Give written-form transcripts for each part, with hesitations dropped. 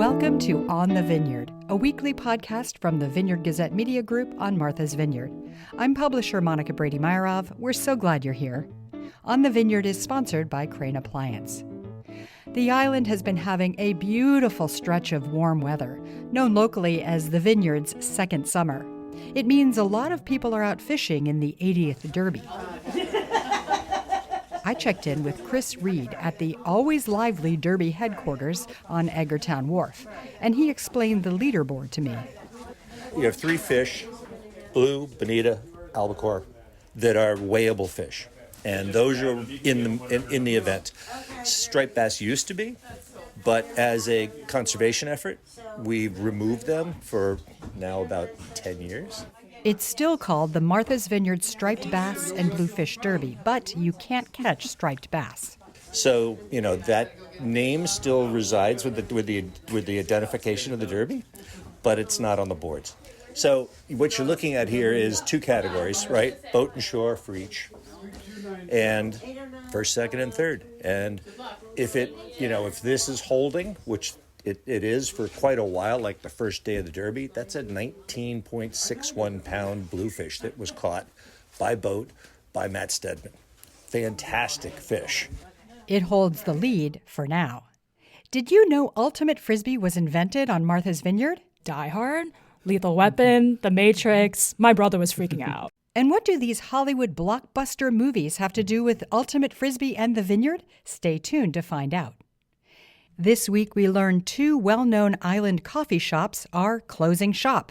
Welcome to On the Vineyard, a weekly podcast from the Vineyard Gazette Media Group on Martha's Vineyard. I'm publisher Monica Brady-Meyerov. We're so glad you're here. On the Vineyard is sponsored by Crane Appliance. The island has been having a beautiful stretch of warm weather, known locally as the Vineyard's second summer. It means a lot of people are out fishing in the 80th Derby. I checked in with Chris Reed at the always lively Derby headquarters on Edgartown Wharf, and he explained the leaderboard to me. You have three fish, blue, bonita, albacore, that are weighable fish, and those are in the event. Striped bass used to be, but as a conservation effort, we've removed them for now about 10 years. It's still called the Martha's Vineyard Striped Bass and Bluefish Derby, but you can't catch striped bass. So, that name still resides with the identification of the Derby, but it's not on the boards. So what you're looking at here is two categories, right? Boat and shore for each, and first, second, and third. And if this is holding, which it is for quite a while, like the first day of the Derby, that's a 19.61 pound bluefish that was caught by boat by Matt Stedman. Fantastic fish. It holds the lead for now. Did you know Ultimate Frisbee was invented on Martha's Vineyard? Die Hard, Lethal Weapon, The Matrix. My brother was freaking out. And what do these Hollywood blockbuster movies have to do with Ultimate Frisbee and the Vineyard? Stay tuned to find out. This week we learned two well-known island coffee shops are closing shop.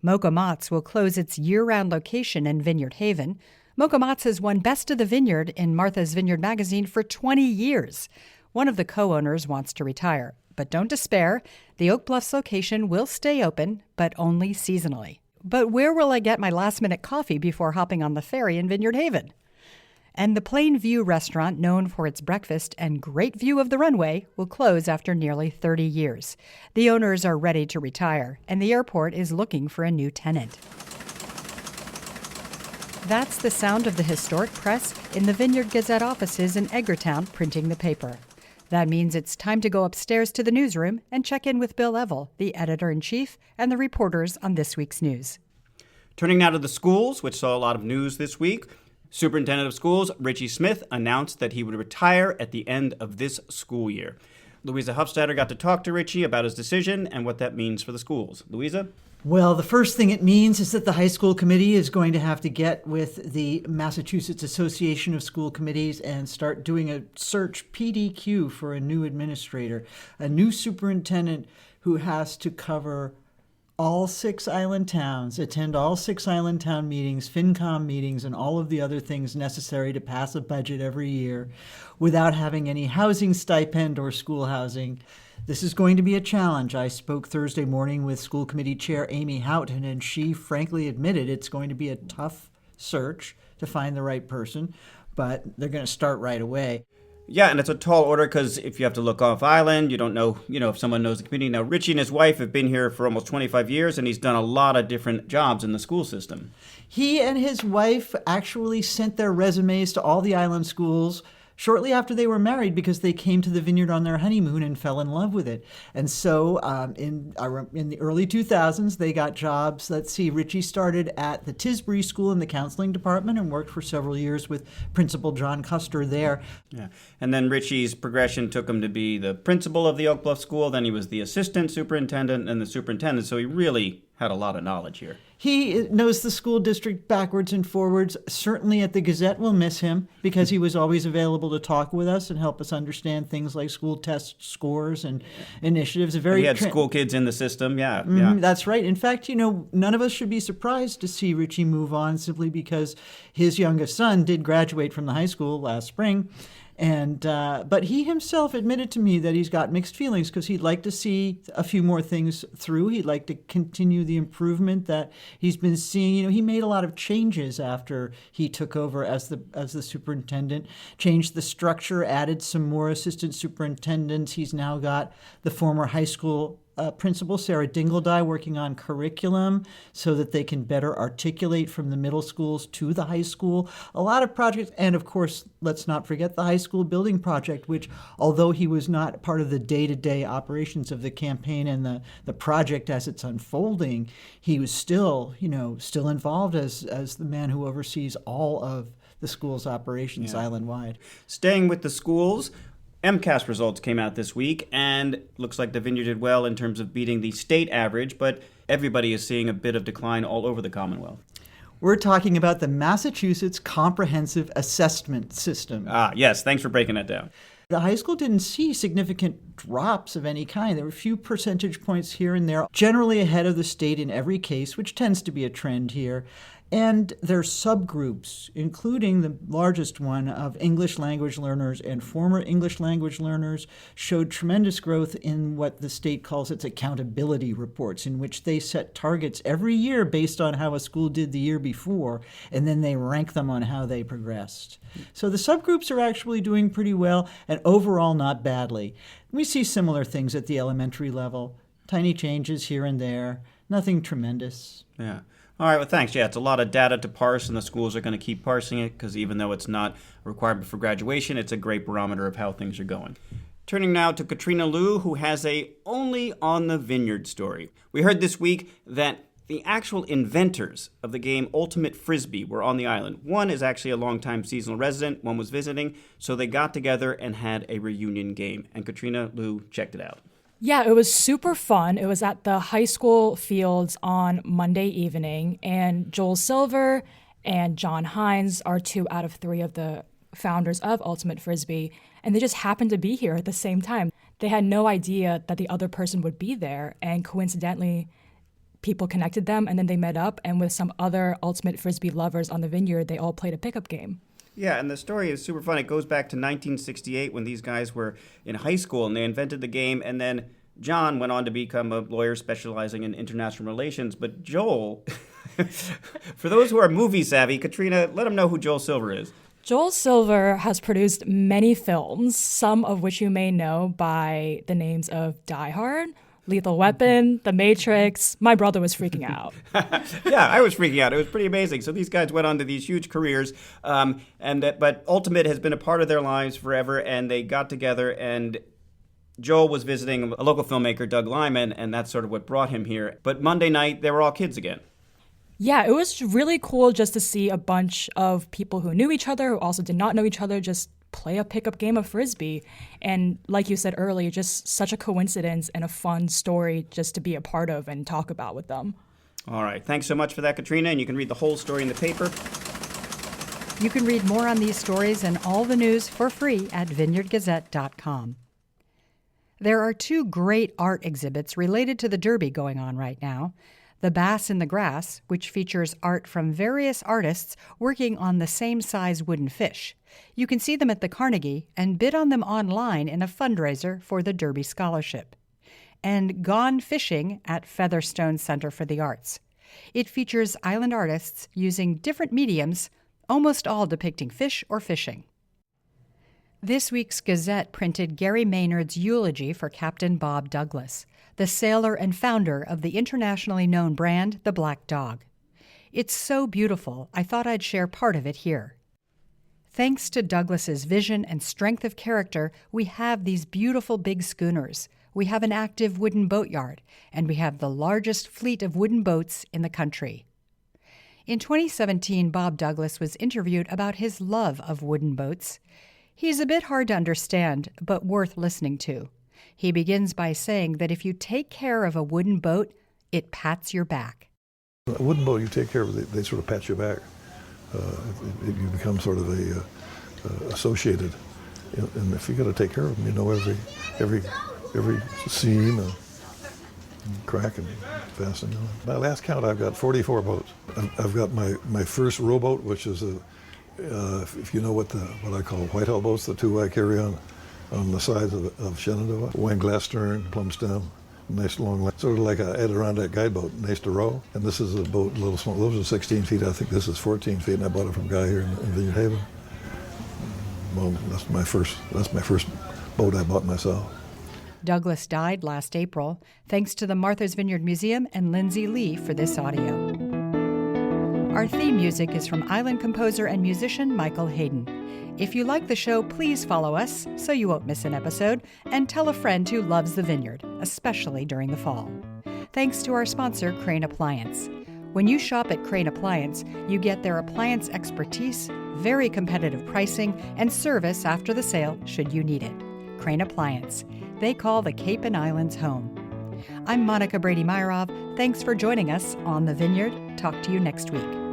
Mocha Motts will close its year-round location in Vineyard Haven. Mocha Motts has won Best of the Vineyard in Martha's Vineyard magazine for 20 years. One of the co-owners wants to retire. But don't despair, the Oak Bluffs location will stay open, but only seasonally. But where will I get my last-minute coffee before hopping on the ferry in Vineyard Haven? And the Plain View restaurant, known for its breakfast and great view of the runway, will close after nearly 30 years. The owners are ready to retire, and the airport is looking for a new tenant. That's the sound of the historic press in the Vineyard Gazette offices in Edgartown printing the paper. That means it's time to go upstairs to the newsroom and check in with Bill Evell, the editor-in-chief, and the reporters on this week's news. Turning now to the schools, which saw a lot of news this week. Superintendent of Schools Richie Smith announced that he would retire at the end of this school year. Louisa Hufstadter got to talk to Richie about his decision and what that means for the schools. Louisa? Well, the first thing it means is that the high school committee is going to have to get with the Massachusetts Association of School Committees and start doing a search PDQ for a new administrator, a new superintendent who has to cover all 6 island towns, attend all 6 island town meetings, FinCom meetings, and all of the other things necessary to pass a budget every year without having any housing stipend or school housing. This is going to be a challenge. I spoke Thursday morning with School Committee Chair Amy Houghton, and she frankly admitted it's going to be a tough search to find the right person, but they're going to start right away. Yeah, and it's a tall order because if you have to look off island, you don't know, if someone knows the committee. Now, Richie and his wife have been here for almost 25 years, and he's done a lot of different jobs in the school system. He and his wife actually sent their resumes to all the island schools shortly after they were married because they came to the Vineyard on their honeymoon and fell in love with it. And so in the early 2000s, they got jobs. Let's see, Richie started at the Tisbury School in the counseling department and worked for several years with Principal John Custer there. Yeah, and then Richie's progression took him to be the principal of the Oak Bluff School. Then he was the assistant superintendent and the superintendent. So he really had a lot of knowledge here. He knows the school district backwards and forwards. Certainly at the Gazette we'll miss him because he was always available to talk with us and help us understand things like school test scores and initiatives. He had school kids in the system, yeah. That's right. In fact, none of us should be surprised to see Richie move on simply because his youngest son did graduate from the high school last spring. And but he himself admitted to me that he's got mixed feelings because he'd like to see a few more things through. He'd like to continue the improvement that he's been seeing. He made a lot of changes after he took over as the superintendent, changed the structure, added some more assistant superintendents. He's now got the former high school Principal Sarah Dingledye working on curriculum so that they can better articulate from the middle schools to the high school. A lot of projects, and of course, let's not forget the high school building project, which, although he was not part of the day-to-day operations of the campaign and the project as it's unfolding, he was still involved as the man who oversees all of the school's operations island-wide. Staying with the schools, MCAS results came out this week, and looks like the Vineyard did well in terms of beating the state average, but everybody is seeing a bit of decline all over the Commonwealth. We're talking about the Massachusetts Comprehensive Assessment System. Ah, yes. Thanks for breaking that down. The high school didn't see significant drops of any kind. There were a few percentage points here and there, generally ahead of the state in every case, which tends to be a trend here. And their subgroups, including the largest one of English language learners and former English language learners, showed tremendous growth in what the state calls its accountability reports, in which they set targets every year based on how a school did the year before, and then they rank them on how they progressed. So the subgroups are actually doing pretty well, and overall not badly. We see similar things at the elementary level, tiny changes here and there, nothing tremendous. Yeah. All right, well, thanks. Yeah, it's a lot of data to parse, and the schools are going to keep parsing it because even though it's not a requirement for graduation, it's a great barometer of how things are going. Turning now to Katrina Liu, who has a Only on the Vineyard story. We heard this week that the actual inventors of the game Ultimate Frisbee were on the island. One is actually a longtime seasonal resident, one was visiting, so they got together and had a reunion game, and Katrina Liu checked it out. Yeah, it was super fun. It was at the high school fields on Monday evening, and Joel Silver and John Hines are 2 out of 3 of the founders of Ultimate Frisbee, and they just happened to be here at the same time. They had no idea that the other person would be there, and coincidentally, people connected them, and then they met up, and with some other Ultimate Frisbee lovers on the Vineyard, they all played a pickup game. Yeah, and the story is super fun. It goes back to 1968 when these guys were in high school and they invented the game, and then John went on to become a lawyer specializing in international relations. But Joel, for those who are movie savvy, Katrina, let them know who Joel Silver is. Joel Silver has produced many films, some of which you may know by the names of Die Hard, Lethal Weapon, The Matrix. My brother was freaking out. Yeah, I was freaking out. It was pretty amazing. So these guys went on to these huge careers, but Ultimate has been a part of their lives forever, and they got together, and Joel was visiting a local filmmaker, Doug Liman, and that's sort of what brought him here. But Monday night, they were all kids again. Yeah, it was really cool just to see a bunch of people who knew each other, who also did not know each other, just play a pickup game of Frisbee. And like you said earlier, just such a coincidence and a fun story just to be a part of and talk about with them. All right. Thanks so much for that, Katrina. And you can read the whole story in the paper. You can read more on these stories and all the news for free at vineyardgazette.com. There are 2 great art exhibits related to the Derby going on right now. The Bass in the Grass, which features art from various artists working on the same size wooden fish. You can see them at the Carnegie and bid on them online in a fundraiser for the Derby Scholarship. And Gone Fishing at Featherstone Center for the Arts. It features island artists using different mediums, almost all depicting fish or fishing. This week's Gazette printed Gary Maynard's eulogy for Captain Bob Douglas, the sailor and founder of the internationally known brand, the Black Dog. It's so beautiful, I thought I'd share part of it here. Thanks to Douglas's vision and strength of character, we have these beautiful big schooners. We have an active wooden boatyard, and we have the largest fleet of wooden boats in the country. In 2017, Bob Douglas was interviewed about his love of wooden boats. He's a bit hard to understand, but worth listening to. He begins by saying that if you take care of a wooden boat, it pats your back. A wooden boat you take care of, they sort of pat your back. You become sort of associated, and if you got to take care of them, you know every seam and crack and fastening. My last count, I've got 44 boats. I've got my first rowboat, which is if you know what I call Whitehall boats, the 2 I carry on the sides of Shenandoah, wine glass stern, plumb stem. Nice long length, sort of like a Adirondack guide boat, nice to row. And this is a boat, a little small. Those are 16 feet. I think this is 14 feet, and I bought it from a guy here in Vineyard Haven. Well, that's my first boat I bought myself. Douglas died last April. Thanks to the Martha's Vineyard Museum and Lindsay Lee for this audio. Our theme music is from island composer and musician Michael Hayden. If you like the show, please follow us so you won't miss an episode, and tell a friend who loves the vineyard, especially during the fall. Thanks to our sponsor, Crane Appliance. When you shop at Crane Appliance, you get their appliance expertise, very competitive pricing, and service after the sale should you need it. Crane Appliance. They call the Cape and Islands home. I'm Monica Brady-Meyerov. Thanks for joining us on The Vineyard. Talk to you next week.